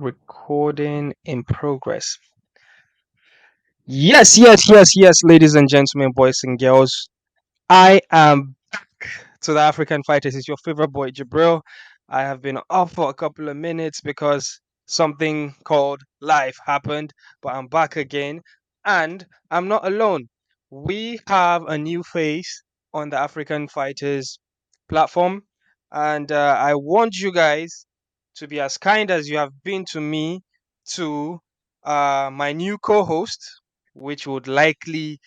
Recording in progress. Yes, ladies and gentlemen, boys and girls. I am back to the African Fighters. It's your favorite boy, Jabril. I have been off for a couple of minutes because something called life happened, but I'm back again. And I'm not alone. We have a new face on the African Fighters platform. And I want you guys to be as kind as you have been to me to my new co host, which would likely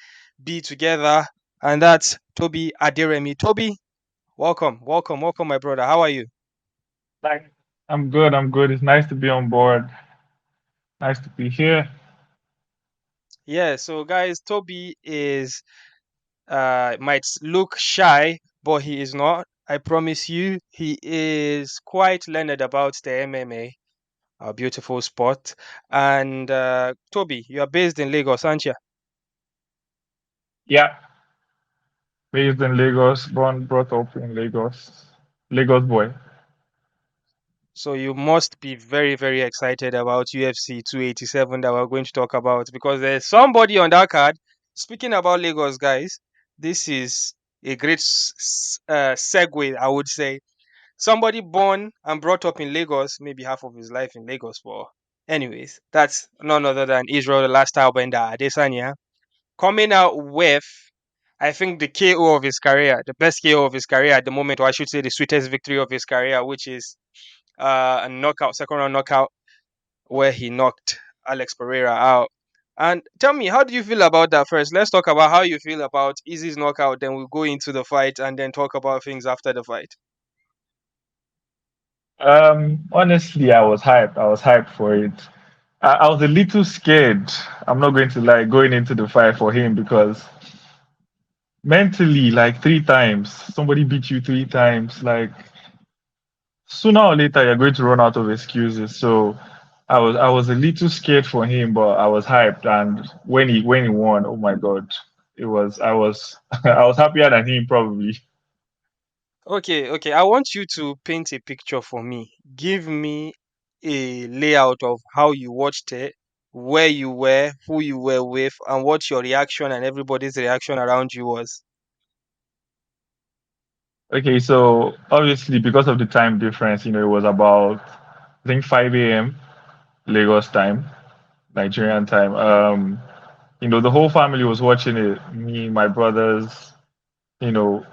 be together, and that's Toby Adiremi. Toby, welcome, my brother. How are you? Like, I'm good. I'm good. It's nice to be on board. Nice to be here. Yeah, so guys, Toby is might look shy, but he is not. I promise you, he is quite learned about the MMA, our beautiful sport. And Toby, you are based in Lagos, aren't you? Yeah, based in Lagos, born, brought up in Lagos. Lagos boy. So you must be very, very excited about UFC 287 that we're going to talk about because there's somebody on that card. Speaking about Lagos, guys, this is a great segue, I would say. Somebody born and brought up in Lagos, maybe half of his life in Lagos, but anyways, that's none other than Israel, the last Bender Adesanya, coming out with, I think, the KO of his career, the best KO of his career at the moment, or I should say the sweetest victory of his career, which is a knockout, second round knockout, where he knocked Alex Pereira out. And tell me, how do you feel about that first? Let's talk about how you feel about Easy's knockout, then we'll go into the fight and then talk about things after the fight. Honestly, I was hyped. I was hyped for it. I was a little scared. I'm not going to lie, going into the fight for him because mentally, like 3 times, somebody beat you 3 times. Like sooner or later, you're going to run out of excuses. So I was a little scared for him, but I was hyped. And when he won, oh my god, it was I was I was happier than him probably. Okay. I want you to paint a picture for me. Give me a layout of how you watched it, where you were, who you were with, and what your reaction and everybody's reaction around you was. Okay, so obviously because of the time difference, it was about I think 5 a.m. Lagos time, Nigerian time. The whole family was watching it. Me, my brothers, you know,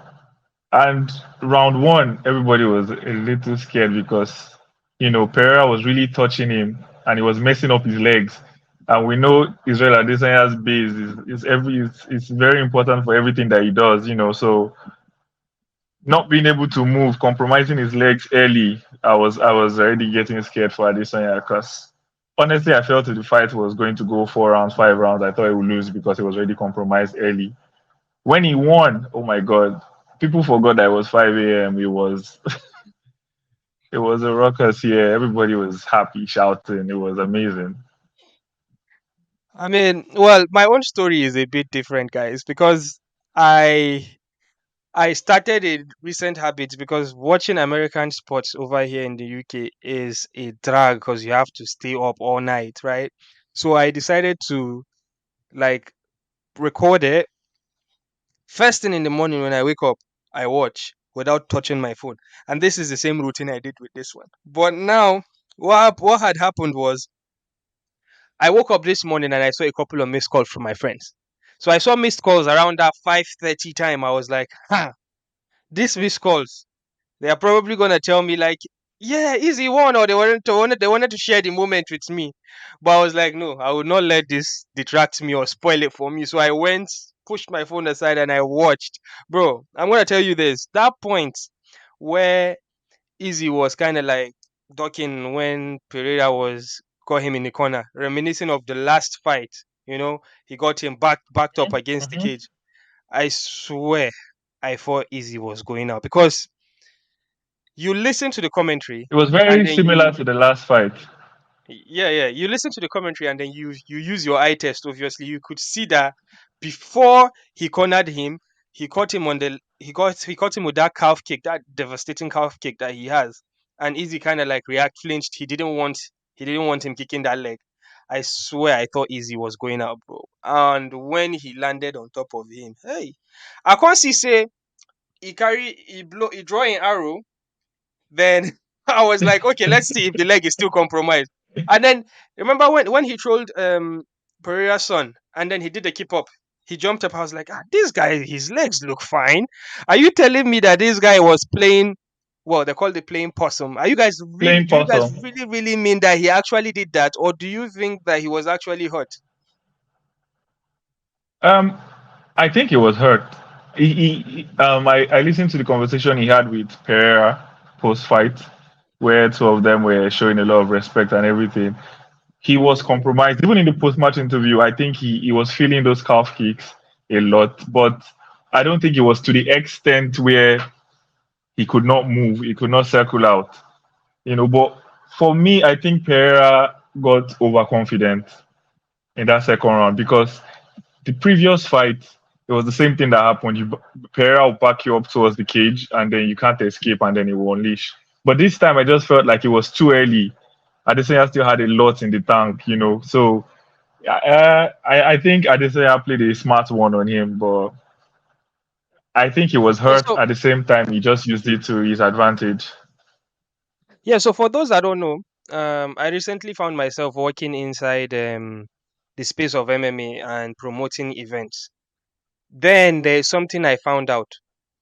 and round one, everybody was a little scared because Pereira was really touching him and he was messing up his legs. And we know Israel Adesanya's base is very important for everything that he does. So not being able to move, compromising his legs early, I was already getting scared for Adesanya because honestly, I felt if the fight was going to go 4 rounds, 5 rounds, I thought he would lose because he was already compromised early. When he won, oh my god, people forgot that it was 5 a.m. It was a ruckus here. Everybody was happy, shouting. It was amazing. I mean, well, my own story is a bit different, guys, because I I started a recent habit because watching American sports over here in the UK is a drag because you have to stay up all night, right? So I decided to like record it first thing in the morning when I wake up. I watch without touching my phone, and this is the same routine I did with this one. But now, what had happened was I woke up this morning and I saw a couple of missed calls from my friends. So I saw missed calls around that 5:30 time. I was like, "Ha, these missed calls. They are probably gonna tell me like, yeah, easy one, or they wanted to share the moment with me." But I was like, no, I would not let this detract me or spoil it for me. So I went, pushed my phone aside, and I watched. Bro, I'm gonna tell you this. That point where Easy was kind of like ducking when Pereira was got him in the corner, reminiscing of the last fight. He got him backed up against the Mhm. cage. I swear, I thought Easy was going out because you listen to the commentary It was and very then you similar to the last fight. yeah, you listen to the commentary and then you use your eye test. Obviously you could see that before he cornered him, he caught him with that calf kick, that devastating calf kick that he has, and Easy kind of like react flinched. He didn't want He didn't want him kicking that leg. I swear I thought Easy was going out, bro. And when he landed on top of him, hey, I can't see say he draw an arrow. Then I was like, okay, let's see if the leg is still compromised. And then remember when he trolled Pereira's son, and then he did the keep up. He jumped up. I was like, this guy, his legs look fine. Are you telling me that this guy was playing? Well, they call it playing possum. Are you guys really? Playing Do you guys possum. really, really mean that he actually did that, or do you think that he was actually hurt? Um, I think he was hurt. I listened to the conversation he had with Pereira post fight, where two of them were showing a lot of respect and everything. He was compromised. Even in the post match interview, I think he was feeling those calf kicks a lot, but I don't think it was to the extent where he could not move, he could not circle out. But for me, I think Pereira got overconfident in that second round because the previous fight, it was the same thing that happened. Pereira will back you up towards the cage, and then you can't escape, and then he will unleash. But this time, I just felt like it was too early. Adesanya still had a lot in the tank. So I think Adesanya played a smart one on him, but I think he was Yeah, hurt. so At the same time, he just used it to his advantage. yeah, so for those that don't know, I recently found myself working inside the space of MMA and promoting events. Then there's something I found out.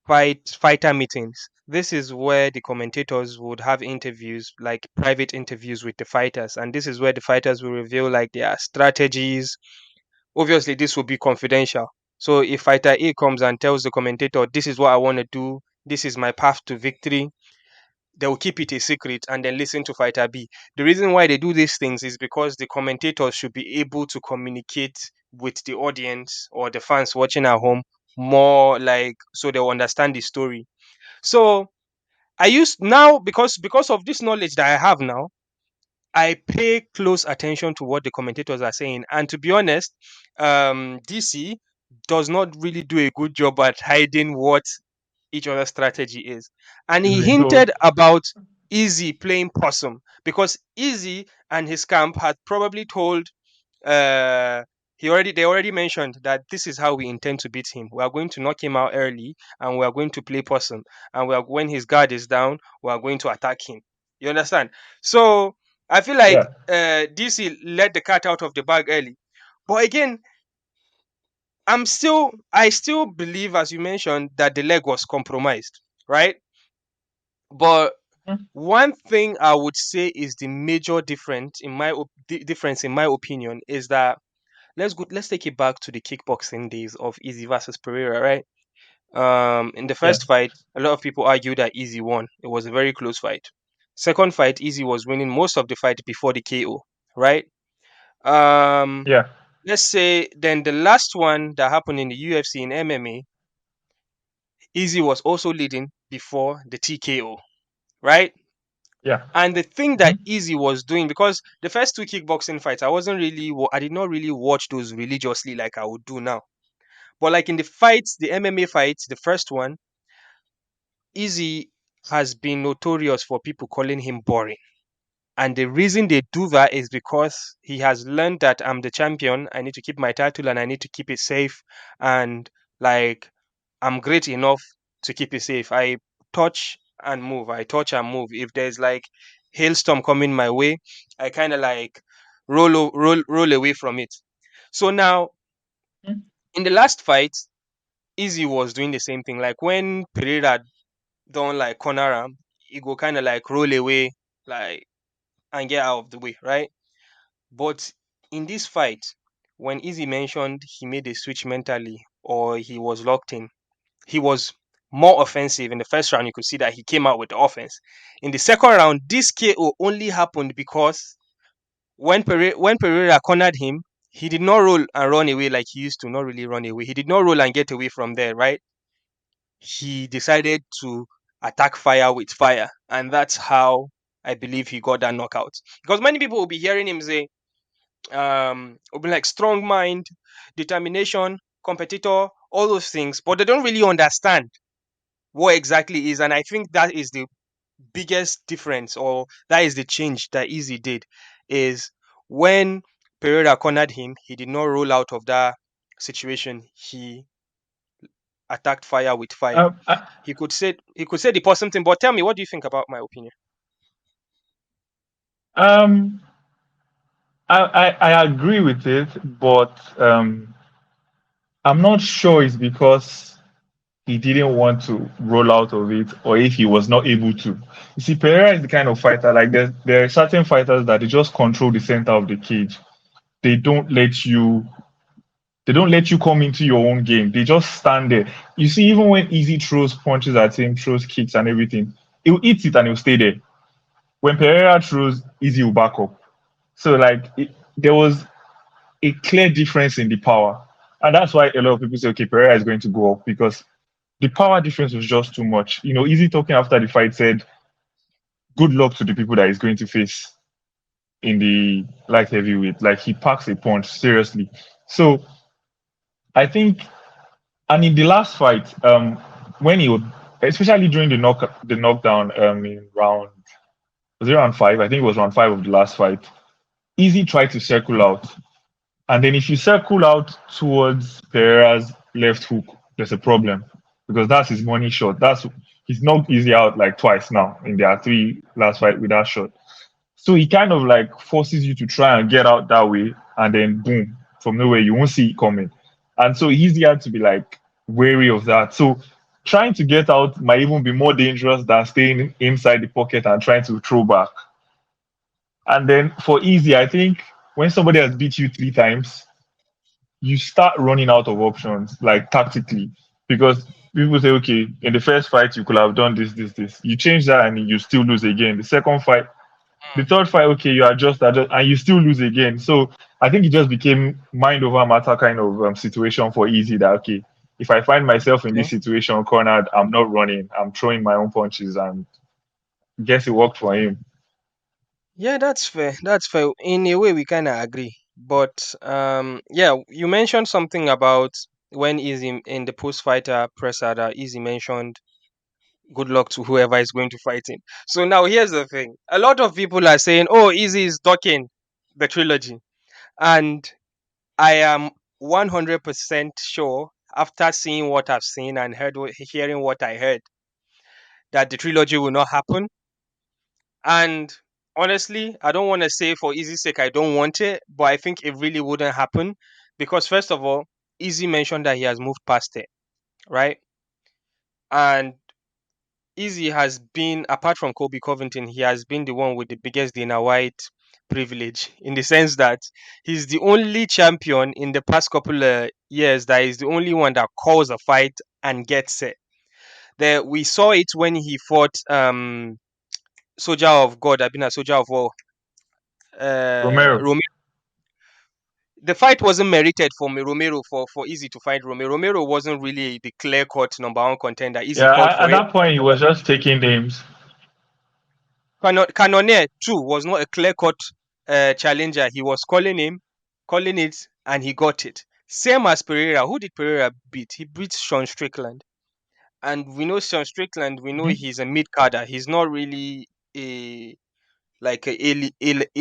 Fighter meetings. This is where the commentators would have interviews, like private interviews with the fighters, and this is where the fighters will reveal like their strategies. Obviously, this will be confidential. So if fighter A comes and tells the commentator, "This is what I want to do. This is my path to victory," they will keep it a secret and then listen to fighter B. The reason why they do these things is because the commentators should be able to communicate with the audience or the fans watching at home more, like, so they'll understand the story. So I use now, because of this knowledge that I have now, I pay close attention to what the commentators are saying. And to be honest, DC does not really do a good job at hiding what each other's strategy is. And he So hinted about Easy playing possum because Easy and his camp had probably told they already mentioned that this is how we intend to beat him. We are going to knock him out early and we are going to play possum. And when his guard is down, we are going to attack him. You understand? So I feel like yeah. DC let the cat out of the bag early. But again, I still believe, as you mentioned, that the leg was compromised, right? But one thing I would say is the major difference in my opinion is that let's take it back to the kickboxing days of Easy versus Pereira, right? In the Yeah. first fight, a lot of people argue that Easy won. It was a very close fight. Second fight, Easy was winning most of the fight before the KO, right? Um, Yeah. let's say then the last one that happened in the UFC in MMA, Easy was also leading before the TKO, right? Yeah. And the thing that Mhm. Easy was doing, because the first two kickboxing fights, I did not really watch those religiously like I would do now. But like in the fights, the MMA fights, the first one, Easy has been notorious for people calling him boring. And the reason they do that is because he has learned that I'm the champion. I need to keep my title and I need to keep it safe. And like, I'm great enough to keep it safe. I touch and move. I touch and move. If there's like hailstorm coming my way, I kind of like roll away from it. So now in the last fight, Easy was doing the same thing. Like when Pereira don't like corner him, he go kind of like roll away, like, and get out of the way, right? But in this fight, when Easy mentioned he made a switch mentally or he was locked in, he was more offensive. In the first round, you could see that he came out with the offense. In the second round, this KO only happened because when Pereira cornered him, he did not roll and run away like he used to. Not really run away. He did not roll and get away from there, right? He decided to attack fire with fire, and that's how I believe he got that knockout. Because many people will be hearing him say, will be like strong mind, determination, competitor, all those things, but they don't really understand what exactly is. And I think that is the biggest difference, or that is the change that Easy did. is when Pereira cornered him, he did not roll out of that situation. He attacked fire with fire. Um, I, He could say the person thing, but tell me, what do you think about my opinion? um, I agree with it, but I'm not sure it's because he didn't want to roll out of it or if he was not able to. You see, Pereira is the kind of fighter like there are certain fighters that they just control the center of the cage. They don't let you they don't let you come into your own game. They just stand there. You see, even when Easy throws punches at him, throws kicks and everything, he'll eat it and he'll stay there. When Pereira throws, Easy will back up. So there was a clear difference in the power. And that's why a lot of people say, okay, Pereira is going to go up because the power difference was just too much. Easy talking after the fight said, good luck to the people that he's going to face in the light heavyweight. Like he packs a punch, seriously. So I think, and in the last fight, when he would, especially during the knockdown, in was it round five? I think it was round five of the last fight. Easy tried to circle out, and then if you circle out towards Pereira's left hook, there's a problem because that's his money shot. He's knocked Easy out like twice now in their three last fight with that shot. So he kind of like forces you to try and get out that way, and then boom, from nowhere you won't see it coming. And so Easy had to be like wary of that. So trying to get out might even be more dangerous than staying inside the pocket and trying to throw back. And then for Easy, I think when somebody has beat you three times, you start running out of options, like tactically, because people say, okay, in the first fight you could have done this, this, this. You change that and you still lose again. The second fight, the third fight, okay, you adjust, and you still lose again. So I think it just became mind over matter kind of situation for Easy. That okay, if I find myself in this Okay. situation cornered, I'm not running, I'm throwing my own punches, and guess it worked for him. Yeah, that's fair. That's fair. In a way, we kind of agree. But yeah, you mentioned something about when Easy in the post fighter presser that Easy mentioned good luck to whoever is going to fight him. So now here's the thing. A lot of people are saying, "Oh, Easy is ducking the trilogy," and I am 100% sure after seeing what I've seen and hearing what I heard that the trilogy will not happen. And honestly, I don't want to say for easy sake I don't want it, but I think it really wouldn't happen because first of all, Easy mentioned that he has moved past it, right? And Easy has been, apart from Kobe Covington, he has been the one with the biggest Dana White privilege in the sense that he's the only champion in the past couple of years that is the only one that calls a fight and gets it. There, we saw it when he fought Soldier of God, I've been a Soldier of War, Romero, Romero. The fight wasn't merited for me, Romero, for Easy to fight Romero. Romero wasn't really the clear cut number one contender. Easy called yeah, at for it. that point he was just taking names. Cannonier too was not a clear cut challenger. He was calling it, and he got it. Same as Pereira. Who did Pereira beat? He beat Sean Strickland, and we know Sean Strickland. We know Mhm. he's a mid carder. He's not really a like a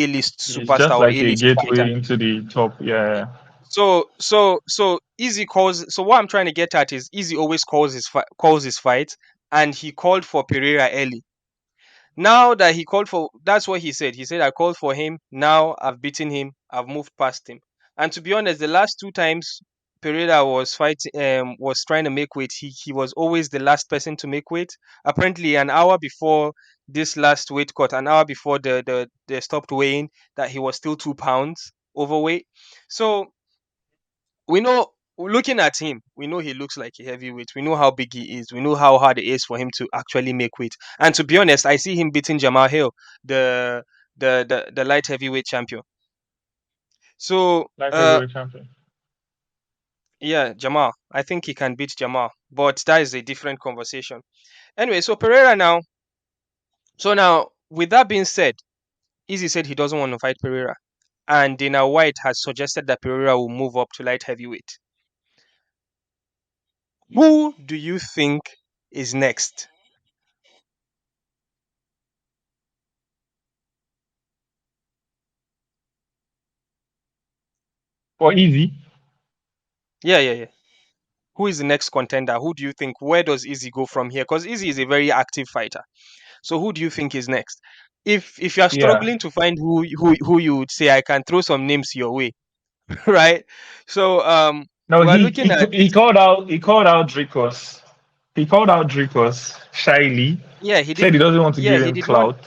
list He's just superstar or like a a list fighter. gateway into the top. Yeah, So Easy calls. So what I'm trying to get at is Easy always calls his fight, and he called for Pereira early. Now that he called for, that's what he said. He said I called for him. Now I've beaten him. I've moved past him. And to be honest, the last two times Pereira was fighting, was trying to make weight, he was always the last person to make weight. Apparently, an hour before this last weight cut, an hour before the stopped weighing, that he was still 2 pounds overweight. So we know, looking at him, we know he looks like a heavyweight. We know how big he is. We know how hard it is for him to actually make weight. And to be honest, I see him beating Jamal Hill, the the light heavyweight champion. So light heavyweight champion. yeah, Jamal. I think he can beat Jamal, but that is a different conversation. Anyway, so Pereira now. So now, with that being said, Izzy said he doesn't want to fight Pereira, and Dana White has suggested that Pereira will move up to light heavyweight. Who do you think is next? or easy. Yeah, yeah, yeah. Who is the next contender? Who do you think? Where does Izzy go from here? Because Izzy is a very active fighter. So who do you think is next? If you are Yeah. struggling to find who you would say, I can throw some names your way, right? So No, we're looking at, he called out Dricus. He called out Dricus shyly. yeah, he Said did, he doesn't want to yeah, give he him did not, clout.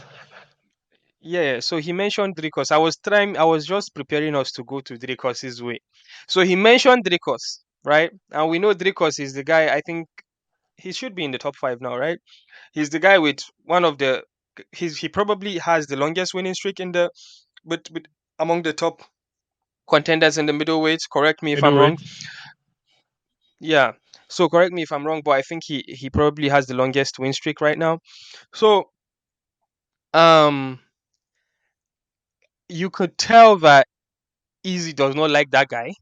yeah. So he mentioned Dricos. I was just preparing us to go to Dricos's way. So he mentioned Dricos, right? And we know Dricos is the guy. I think he should be in the top five now, right? He's the guy with one of the. He probably has the longest winning streak in the, but among the top contenders in the middleweight. Correct me if I'm wrong. Middleweight. Yeah. So correct me if I'm wrong, but I think he probably has the longest win streak right now. So um, you could tell that Easy does not like that guy,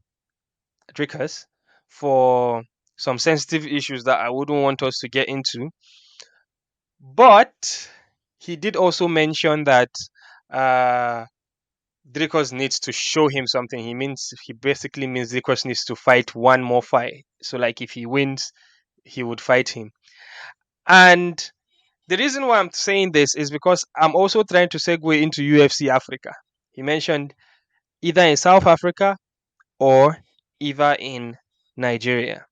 Dricus, for some sensitive issues that I wouldn't want us to get into. But he did also mention that uh, Dricus needs to show him something. He basically means Dricus needs to fight one more fight. So like if he wins, he would fight him. And the reason why I'm saying this is because I'm also trying to segue into UFC Africa. He mentioned either in South Africa or either in Nigeria.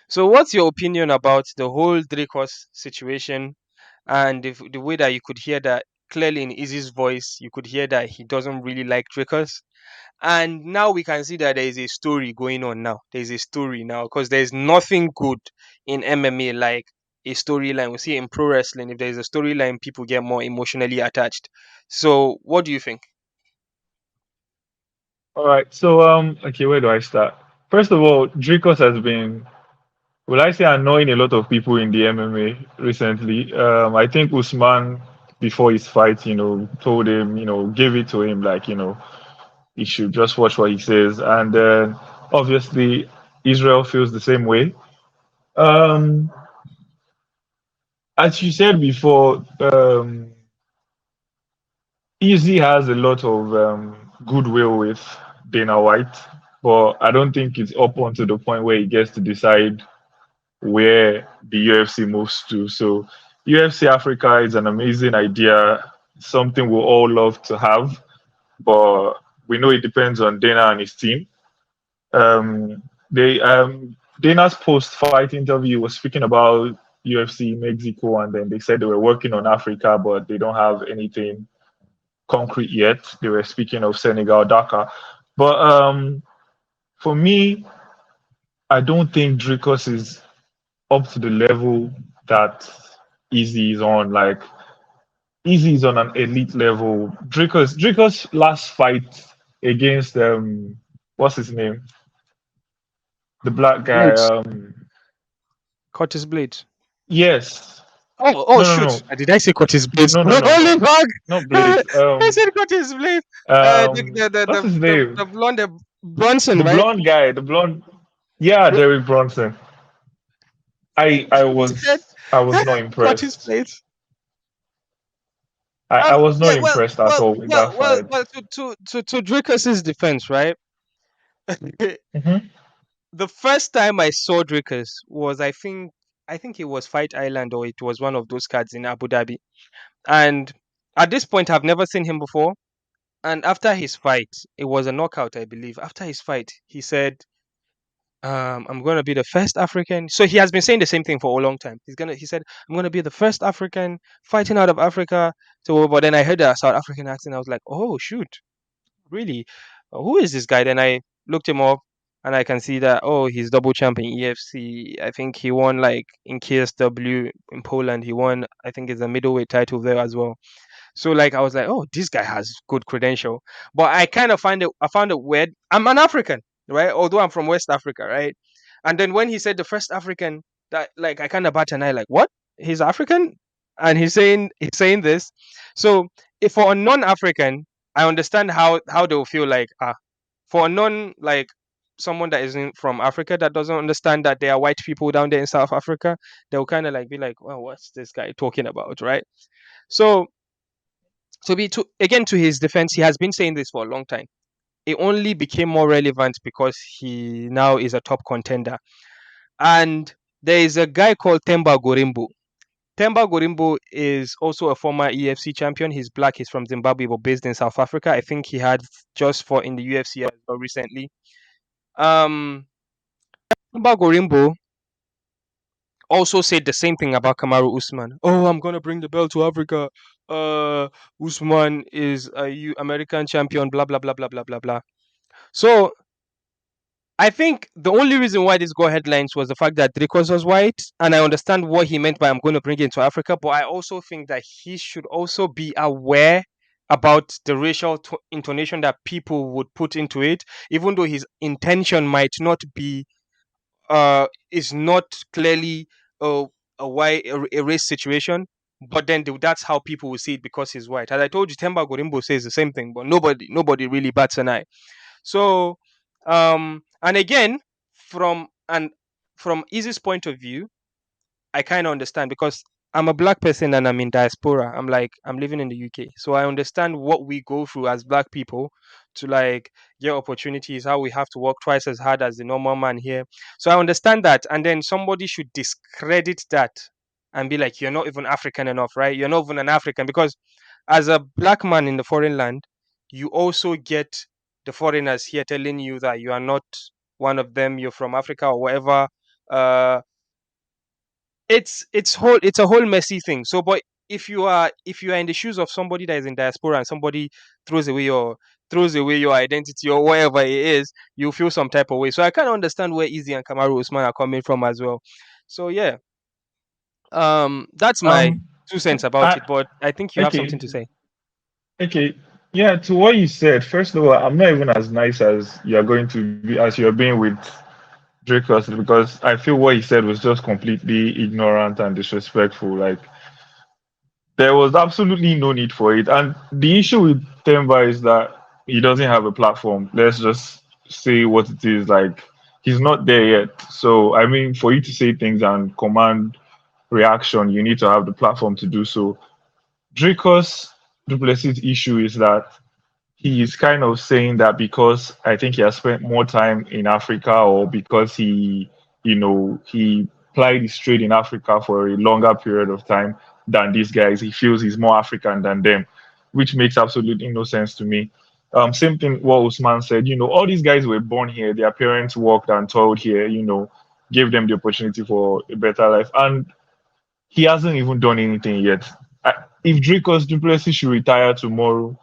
So, what's your opinion about the whole Dracos situation and the way that you could hear that clearly in Izzy's voice, you could hear that he doesn't really like Dracos? And now we can see that there is a story going on now. There's a story now because there's nothing good in MMA like a storyline. We see in pro wrestling, if there's a storyline, people get more emotionally attached. So, what do you think? All right. So okay, where do I start? First of all, Dricus has been, will I say, annoying a lot of people in the MMA recently. I think Usman before his fight, told him, gave it to him like, he should just watch what he says. And then obviously Israel feels the same way. Um, as you said before, Easy has a lot of goodwill with Dana White, but I don't think it's up onto the point where he gets to decide where the UFC moves to. So UFC Africa is an amazing idea, something we all love to have, but we know it depends on Dana and his team. They Dana's post-fight interview was speaking about UFC Mexico, and then they said they were working on Africa, but they don't have anything concrete yet. They were speaking of Senegal, Dakar, but for me, I don't think Dricus is up to the level that Easy is on. Like Easy is on an elite level. Dricus last fight against what's his name? The black guy. Blades. Curtis Blades. Yes. Oh, No, no, shoot. no. Did I say Curtis Blades? No, no, no, Holy no. fuck! Not Blades. I said Curtis Blades. What's his name? The blonde Bronson, The right? blonde guy. The blonde. Yeah, Derek Bronson. I Said was not Curtis impressed. Blades. I was not Yeah, impressed at all with that fight. to Dricus's defense, right? Hmm. The first time I saw Dricus was, I think it was Fight Island, or it was one of those cards in Abu Dhabi. And at this point, I've never seen him before. And after his fight, it was a knockout, I believe. After his fight, he said, I'm gonna be the first African. So he has been saying the same thing for a long time. He said, I'm gonna be the first African fighting out of Africa. So, but then I heard a South African accent. I was like, oh shoot, really? Who is this guy? Then I looked him up, and I can see that, oh, he's double champion EFC. I think he won like in KSW in Poland. He won, I think, it's a middleweight title there as well. So like I was like, oh, this guy has good credential. But I found it weird. I'm an African, right? Although I'm from West Africa, right? And then when he said the first African, that like I kind of bat an eye, like, what? He's African? And he's saying this. So if for a non-African, I understand how they'll feel like, for a non like someone that isn't from Africa that doesn't understand that there are white people down there in South Africa, they'll kind of like be like, well, what's this guy talking about, right? So again, to his defense, he has been saying this for a long time. it only became more relevant because he now is a top contender. And there is a guy called Temba Gorimbo. Temba Gorimbo is also a former EFC champion. He's black. He's from Zimbabwe, but based in South Africa. I think he had just fought in the UFC as well recently. Um, Temba Gorimbo also said the same thing about Kamaru Usman. Oh, I'm gonna bring the belt to Africa. Usman is a American champion. Blah blah blah blah blah blah blah. So I think the only reason why this got headlines was the fact that Dricus was white, and I understand what he meant by "I'm going to bring it into Africa." But I also think that he should also be aware about the racial intonation that people would put into it, even though his intention might not be is not clearly a a race situation. But then that's how people will see it because he's white. As I told you, Temba Gorimbo says the same thing, but nobody really bats an eye. So, and again, from and from Easy's point of view, I kind of understand because I'm a black person and I'm in diaspora. I'm living in the UK, so I understand what we go through as black people to like get opportunities. How we have to work twice as hard as the normal man here. So I understand that, and then somebody should discredit that and be like, "You're not even African enough, right? You're not even an African." Because as a black man in the foreign land, you also get the foreigners here telling you that you are not one of them. You're from Africa or whatever. Uh, it's a whole messy thing. So, but if you are in the shoes of somebody that is in diaspora and somebody throws away your throws away your identity or whatever it is, you feel some type of way. So I kind of understand where Easy and Kamaru Usman are coming from as well. So yeah, that's my Um, 2 cents about it. I, But I think you have something okay, to say. okay, yeah. To what you said, first of all, I'm not even as nice as you're going to be as you're being with Dricus because I feel what he said was just completely ignorant and disrespectful. Like there was absolutely no need for it. And the issue with Temba is that he doesn't have a platform. Let's just say what it is. Like he's not there yet. So I mean, for you to say things and command reaction, you need to have the platform to do so. Dricus Du Plessis' issue is that he is kind of saying that because I think he has spent more time in Africa or because he plied his trade in Africa for a longer period of time than these guys. He feels he's more African than them, which makes absolutely no sense to me. Same thing what Usman said, all these guys were born here, their parents worked and toiled here, gave them the opportunity for a better life. And he hasn't even done anything yet. If Dricus Du Plessis should retire tomorrow,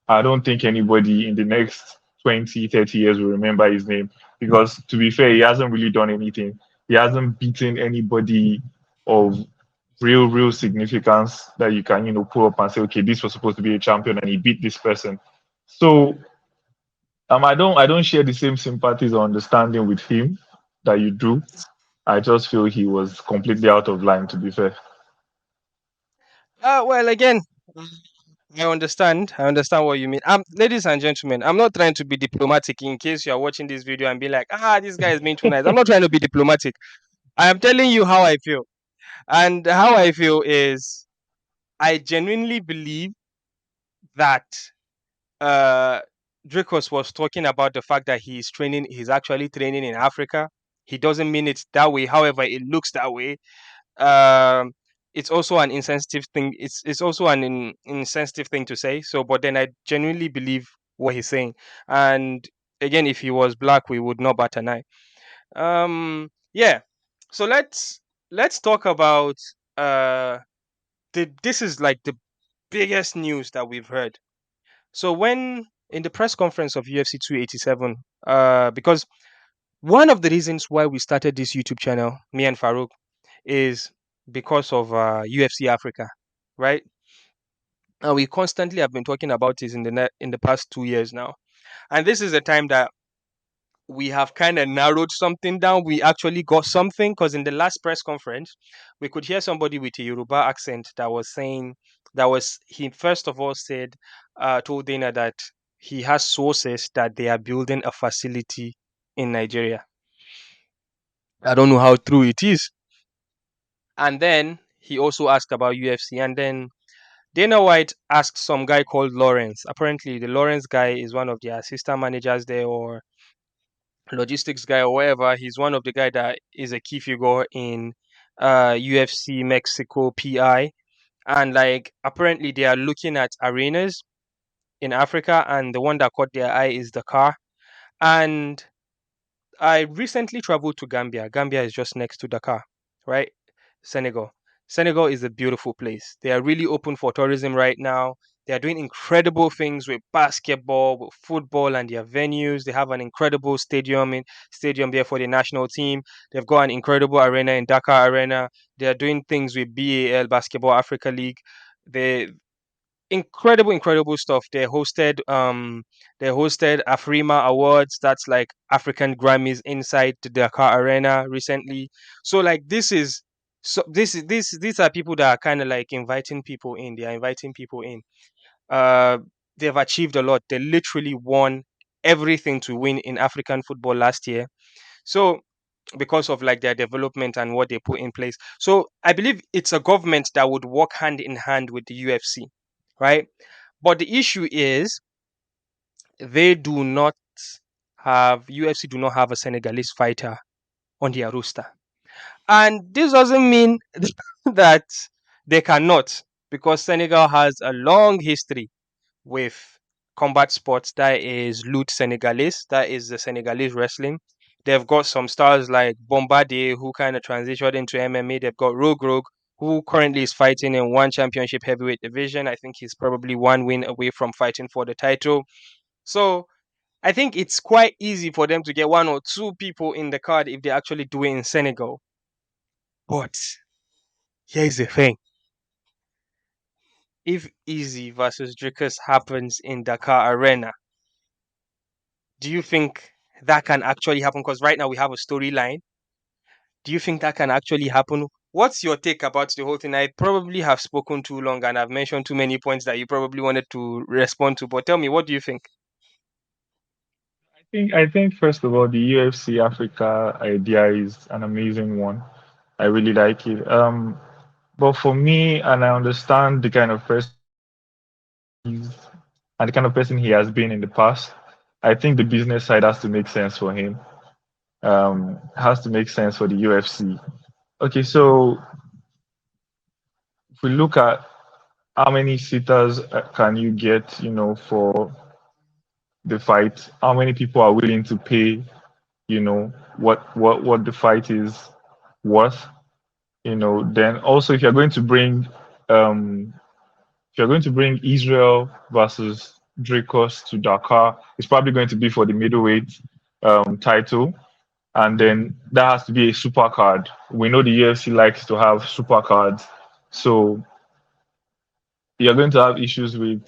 I don't think anybody in the next 20, 30 years will remember his name because, to be fair, he hasn't really done anything. He hasn't beaten anybody of real significance that you can, pull up and say, okay, this was supposed to be a champion and he beat this person. So I don't share the same sympathies or understanding with him that you do. I just feel he was completely out of line, to be fair. Well, again, I understand what you mean. Ladies and gentlemen, I'm not trying to be diplomatic in case you are watching this video and be like, this guy is being too nice. I'm not trying to be diplomatic. I am telling you how I feel. And how I feel is I genuinely believe that uh Dricos was talking about the fact that he's actually training in Africa. He doesn't mean it that way. However, it looks that way. um it's also an insensitive thing. It's also an insensitive thing to say. So, but then I genuinely believe what he's saying. And again, if he was black, we would not bat an eye. Yeah. So let's talk about uh this is like the biggest news that we've heard. So when in the press conference of UFC 287, because one of the reasons why we started this YouTube channel, me and Farouk, is because of UFC Africa, right? And we constantly have been talking about this in the past 2 years now. And this is a time that we have kind of narrowed something down. We actually got something because in the last press conference, we could hear somebody with a Yoruba accent that was saying that was he first of all said, told Dana that he has sources that they are building a facility in Nigeria. I don't know how true it is. And then he also asked about UFC, and then Dana White asked some guy called Lawrence. Apparently, the Lawrence guy is one of the assistant managers there or logistics guy or whatever. He's one of the guy that is a key figure in UFC Mexico PI. And like apparently they are looking at arenas in Africa, and the one that caught their eye is Dakar. And I recently traveled to Gambia. Gambia is just next to Dakar, right? Senegal. Senegal is a beautiful place. They are really open for tourism right now. They are doing incredible things with basketball, with football, and their venues. They have an incredible stadium there for the national team. They've got an incredible arena in Dakar Arena. They are doing things with BAL Basketball Africa League. They incredible stuff. They hosted Afrima Awards, that's like African Grammys, inside the Dakar Arena recently. So like these are people that are kind of like inviting people in. They are inviting people in. uh they've achieved a lot. They literally won everything to win in African football last year. So because of like their development and what they put in place. So I believe it's a government that would work hand in hand with the UFC, right? But the issue is they do not UFC do not have a Senegalese fighter on their roster. And this doesn't mean that they cannot, because Senegal has a long history with combat sports. That is Lutte Senegalese. That is the Senegalese wrestling. They've got some stars like Bombardier, who kind of transitioned into MMA. They've got Rogue, who currently is fighting in one championship heavyweight division. I think he's probably one win away from fighting for the title. So I think it's quite easy for them to get one or two people in the card if they actually do it in Senegal. But here's the thing: if Easy versus Dricus happens in Dakar Arena, do you think that can actually happen? Because right now we have a storyline. Do you think that can actually happen? What's your take about the whole thing? I probably have spoken too long and I've mentioned too many points that you probably wanted to respond to. But tell me, what do you think? I think first of all, the UFC Africa idea is an amazing one. I really like it. But for me, and I understand the kind of person he's and the kind of person he has been in the past, I think the business side has to make sense for him. Has to make sense for the UFC. Okay, so if we look at how many sitters can you get, for the fight, how many people are willing to pay, what the fight is worth, then also um if you're going to bring Israel versus Dracos to Dakar, it's probably going to be for the middleweight title. And then that has to be a super card. We know the UFC likes to have super cards. So you're going to have issues with,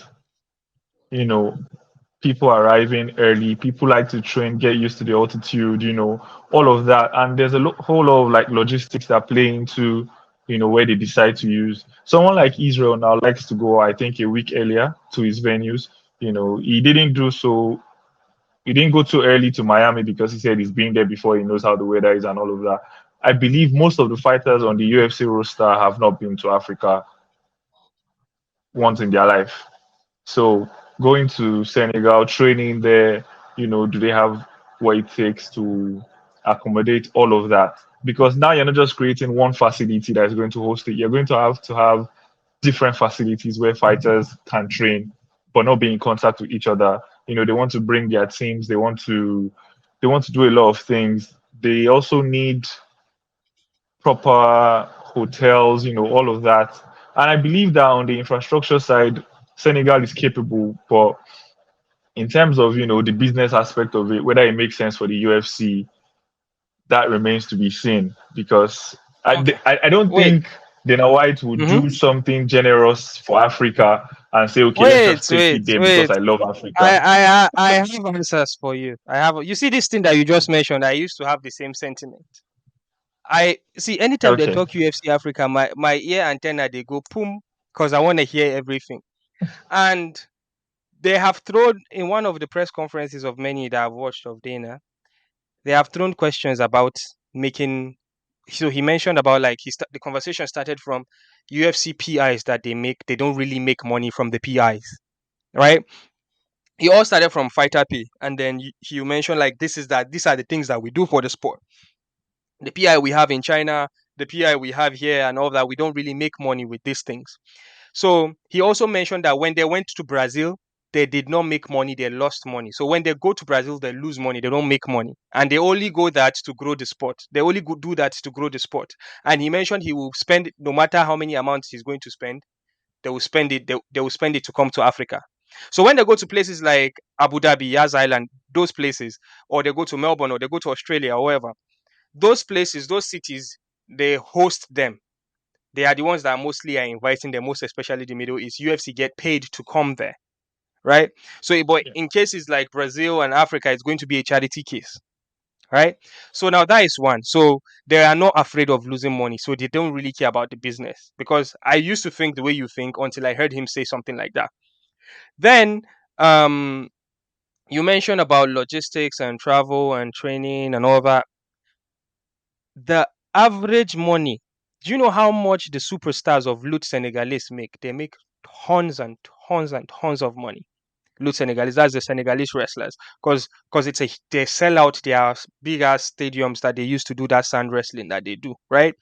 you know, people arriving early. People like to train, get used to the altitude, all of that. And there's a whole lot of like logistics that play into, where they decide to use. Someone like Israel now likes to go, I think, a week earlier to his venues. He didn't do so. He didn't go too early to Miami because he said he's been there before. He knows how the weather is and all of that. I believe most of the fighters on the UFC roster have not been to Africa once in their life. So going to Senegal, training there, do they have what it takes to accommodate all of that? Because now you're not just creating one facility that is going to host it. You're going to have different facilities where fighters can train, but not be in contact with each other. They want to bring their teams. They want to do a lot of things. They also need proper hotels, all of that. And I believe that on the infrastructure side, Senegal is capable, but in terms of the business aspect of it, whether it makes sense for the UFC, that remains to be seen. Because Okay. I don't Wait. think Dana White would Mm-hmm. do something generous for Africa and say, okay, let's Wait, just take wait, it there because wait. I love Africa. I have answers for you. You see this thing that you just mentioned. I used to have the same sentiment. I see anytime they Okay. talk UFC Africa, my ear antenna they go boom because I want to hear everything. And they have thrown in one of the press conferences of many that I've watched of Dana. They have thrown questions about making so he mentioned about like the conversation started from UFC PIs that they don't really make money from the PIs, right? It all started from fighter pay, and then you mentioned like these are the things that we do for the sport. The PI we have in China, the PI we have here, and all that. We don't really make money with these things. So he also mentioned that when they went to Brazil, they did not make money, they lost money. So when they go to Brazil, they lose money, they don't make money. And they only go that to grow the sport. They only do that to grow the sport. And he mentioned he will spend no matter how many amounts he's going to spend, they will spend it to come to Africa. So when they go to places like Abu Dhabi, Yas Island, those places, or they go to Melbourne or they go to Australia or wherever, those places, those cities, they host them. They are the ones that mostly are inviting them, most especially the Middle East. UFC get paid to come there, right? So, but Yeah. in cases like Brazil and Africa, it's going to be a charity case, right? So now that is one. So they are not afraid of losing money. So they don't really care about the business. Because I used to think the way you think until I heard him say something like that. Then um you mentioned about logistics and travel and training and all that. The average money, do you know how much the superstars of Lut Senegalese make? They make tons and tons and tons of money. Lut Senegalese, that's the Senegalese wrestlers, because they sell out their big ass stadiums that they used to do that sand wrestling that they do, right?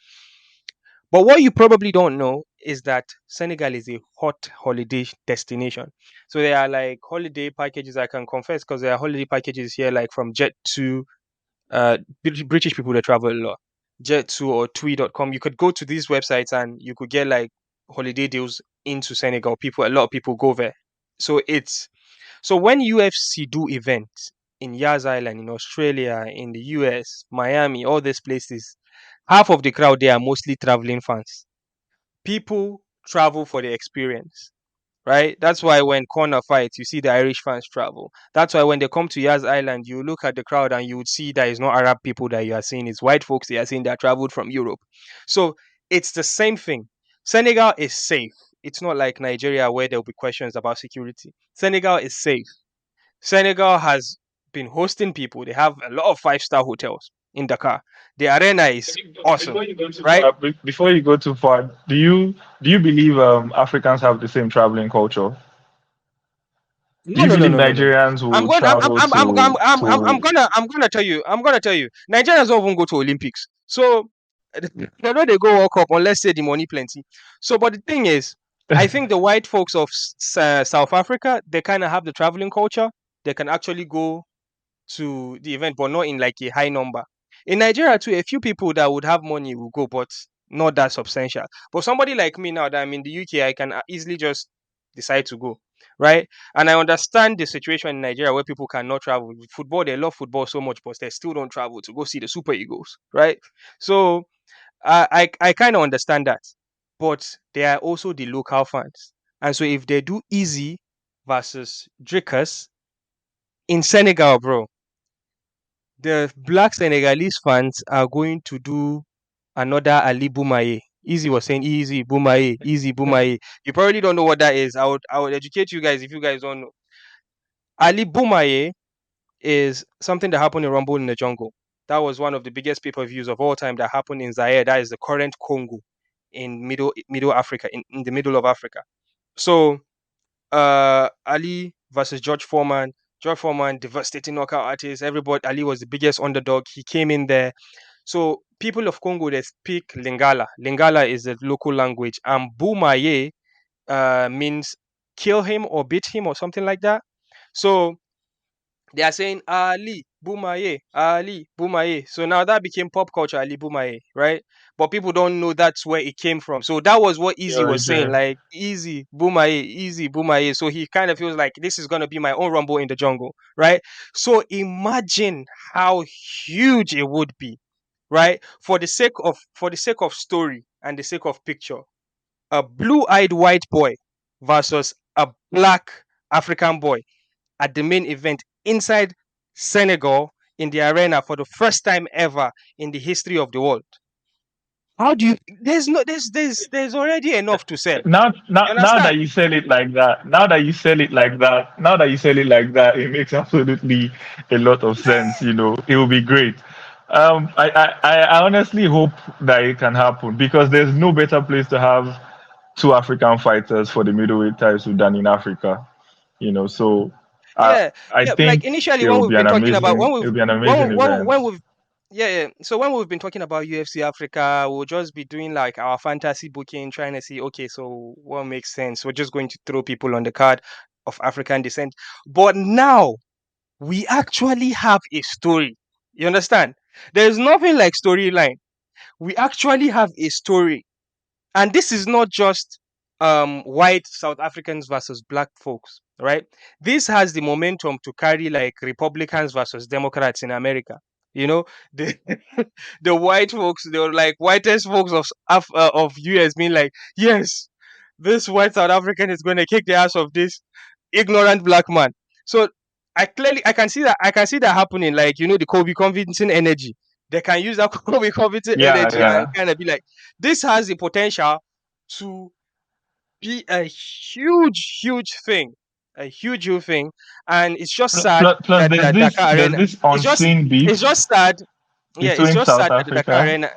But what you probably don't know is that Senegal is a hot holiday destination. So there are like holiday packages. I can confess because there are holiday packages here, like from Jet to British people that travel a lot. Jet2 or TUI.com. You could go to these websites and you could get like holiday deals into Senegal. A lot of people go there. So it's so when UFC do events in Yas Island, in Australia, in the US, Miami, all these places, half of the crowd there are mostly traveling fans. People travel for the experience, right? That's why when corner fights, you see the Irish fans travel. That's why when they come to Yas Island, you look at the crowd and you would see that it's not Arab people that you are seeing, it's white folks that you are seeing that traveled from Europe. So it's the same thing. Senegal is safe. It's not like Nigeria where there will be questions about security. Senegal is safe. Senegal has been hosting people. They have a lot of five-star hotels in Dakar. The arena is awesome, Before you go too right? far, before you go too far, do you believe Africans have the same traveling culture? Do No, you no, no, believe no, no, no, no. Nigerians I'm will going. travel to? I'm gonna tell you. I'm gonna tell you. Nigerians don't even go to Olympics, so they know they go World Cup unless say the money plenty. So, but the thing is, I think the white folks of South Africa, they kind of have the traveling culture. They can actually go to the event, but not in like a high number. In Nigeria too, a few people that would have money will go, but not that substantial. But somebody like me now that I'm in the UK, I can easily just decide to go, right? And I understand the situation in Nigeria where people cannot travel. With football, they love football so much, but they still don't travel to go see the Super Eagles, right? So I kind of understand that, but they are also the local fans, and so if they do Easy versus Dricus in Senegal, bro, the black Senegalese fans are going to do another Ali Boumaye. Easy was saying easy Boumaye, easy Boumaye. You probably don't know what that is. I would educate you guys if you guys don't know. Ali Boumaye is something that happened in Rumble in the Jungle. That was one of the biggest pay-per-views of all time that happened in Zaire. That is the current Congo in middle Africa, in the middle of Africa. So Ali versus George Foreman. George Foreman, devastating knockout artist. Everybody, Ali was the biggest underdog. He came in there. So people of Congo they speak Lingala. Lingala is the local language, and Bumaye means kill him or beat him or something like that. So they are saying Ali Bumaye, Ali Bumaye. So now that became pop culture, Ali Bumaye, right? But people don't know that's where it came from. So that was what The Easy was saying, origin. like Easy Bumaye. So he kind of feels like this is gonna be my own Rumble in the Jungle, right? So imagine how huge it would be, right? For the sake of story and the sake of picture, a blue-eyed white boy versus a black African boy at the main event inside Senegal in the arena for the first time ever in the history of the world. How do you? There's no. There's already enough to sell. You Now that understand? you sell it like that, now that you sell it like that, it makes absolutely a lot of sense. It will be great. I honestly hope that it can happen because there's no better place to have two African fighters for the middleweight title than in Africa. So I Yeah, I yeah. Like think initially, it when will we've be been an talking about amazing it will be an amazing event. when we've yeah, yeah. So when we've been talking about UFC Africa, we'll just be doing like our fantasy booking, trying to see, okay, so what makes sense? We're just going to throw people on the card of African descent. But now we actually have a story. You understand? There's nothing like storyline. We actually have a story. And this is not just white South Africans versus black folks, right? This has the momentum to carry like Republicans versus Democrats in America. You know, the the white folks, the like whitest folks of US being like, yes, this white South African is going to kick the ass of this ignorant black man. So I can see that happening. Like the Kobe Covington energy. They can use that Kobe Covington Yeah, energy and yeah. kind of be like, this has the potential to be a huge, huge thing, a huge, huge thing, and it's just sad Plus, that there's the this Dakar there's Arena. this It's just, unseen beef it's just sad. Yeah, it's between just South sad that the Dakar Africa. Arena.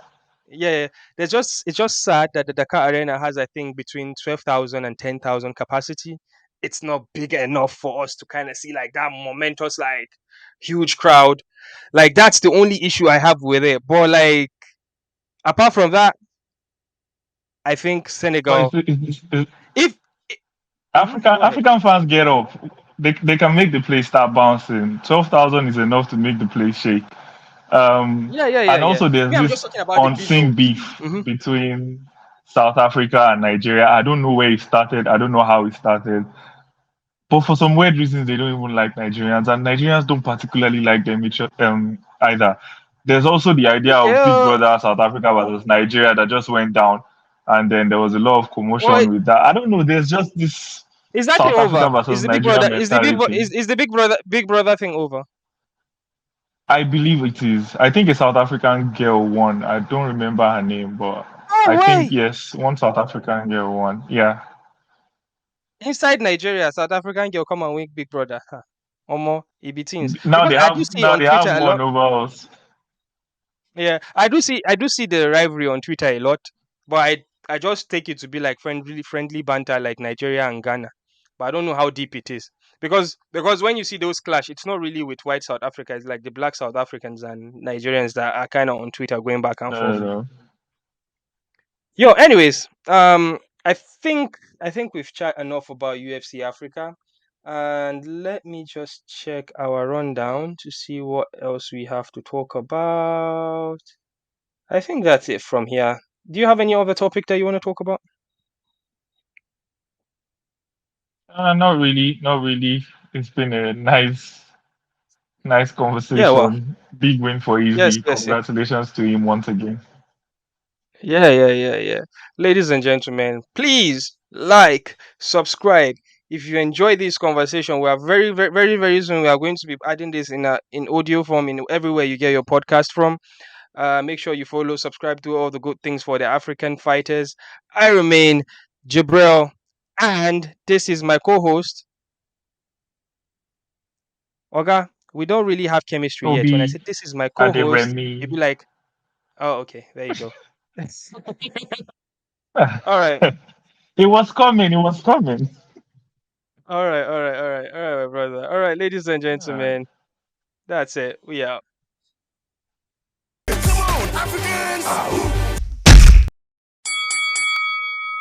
Yeah, yeah, it's just sad that the Dakar Arena has, I think, between 12,000 and 10,000 capacity. It's not big enough for us to kind of see like that momentous, like huge crowd. Like that's the only issue I have with it. But like apart from that, I think But Senegal. If African go ahead. African fans get up. They can make the place start bouncing. 12,000 is enough to make the place shake. Yeah, yeah, yeah, And yeah. also there's Me, I'm just this talking about the unseen visuals. beef Hmm. between South Africa and Nigeria. I don't know where it started. I don't know how it started. But for some weird reasons, they don't even like Nigerians, and Nigerians don't particularly like them either. There's also the idea of Big Yeah. Brother South Africa versus Nigeria that just went down, and then there was a lot of Well, commotion with that. I don't know. There's just this is that thing South Africa over? Is versus the big Nigeria brother? mentality. Is the big brother thing over? I believe it is. I think a South African girl won. I don't remember her name, but No I think way. yes, one South African girl won. Yeah. Inside Nigeria, South African girl come and win big brother. Huh. Omo, it be things Now because they I do have see now on they Twitter have a one lot. over us. Yeah, I do see the rivalry on Twitter a lot, but I just take it to be like friendly banter like Nigeria and Ghana. But I don't know how deep it is because when you see those clash, it's not really with white South Africa. It's like the black South Africans and Nigerians that are kind of on Twitter going back and No, forth. no, no. Yo, anyways, I think we've chat enough about UFC Africa, and let me just check our rundown to see what else we have to talk about. I think that's it from here. Do you have any other topic that you want to talk about? Not really, not really. It's been a nice Yeah, well, conversation. Big win for yes, Easy. yes, yeah. Congratulations to him once again. Yeah, yeah, yeah, yeah. Ladies and gentlemen, please like, subscribe. If you enjoy this conversation, we are very soon. We are going to be adding this in audio form in everywhere you get your podcast from. Make sure you follow, subscribe to all the good things for the African fighters. I remain Jabril, and this is my co-host Oga. We don't really have chemistry yet. When I Toby said this is my co-host, you'd Aderemi. be like, "Oh, okay, there you go." All right, It was coming. It was coming. all right, my brother. All right, ladies and gentlemen, that's it. We out. Come on, Africans!